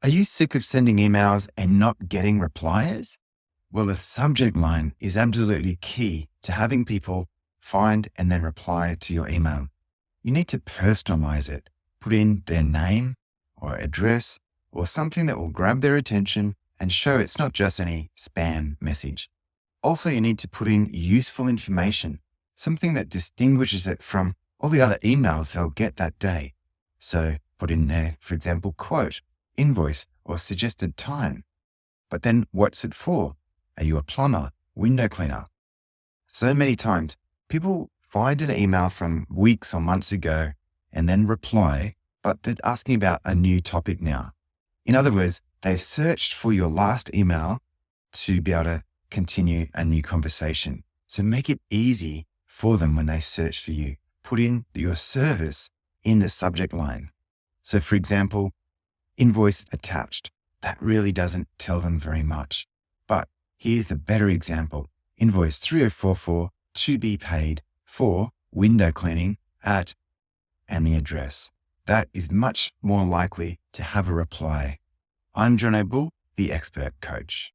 Are you sick of sending emails and not getting replies? Well, the subject line is absolutely key to having people find and then reply to your email. You need to personalize it. Put in their name or address or something that will grab their attention and show it's not just any spam message. Also, you need to put in useful information, something that distinguishes it from all the other emails they'll get that day. So put in there, for example, quote, invoice, or suggested time. But then what's it for? Are you a plumber, window cleaner? So many times people find an email from weeks or months ago and then reply, but they're asking about a new topic now. In other words, they searched for your last email to be able to continue a new conversation. So make it easy for them when they search for you. Put in your service in the subject line. So for example, invoice attached. That really doesn't tell them very much. But here's the better example. Invoice 3044 to be paid for window cleaning at, and the address. That is much more likely to have a reply. I'm Brinawa, the expert coach.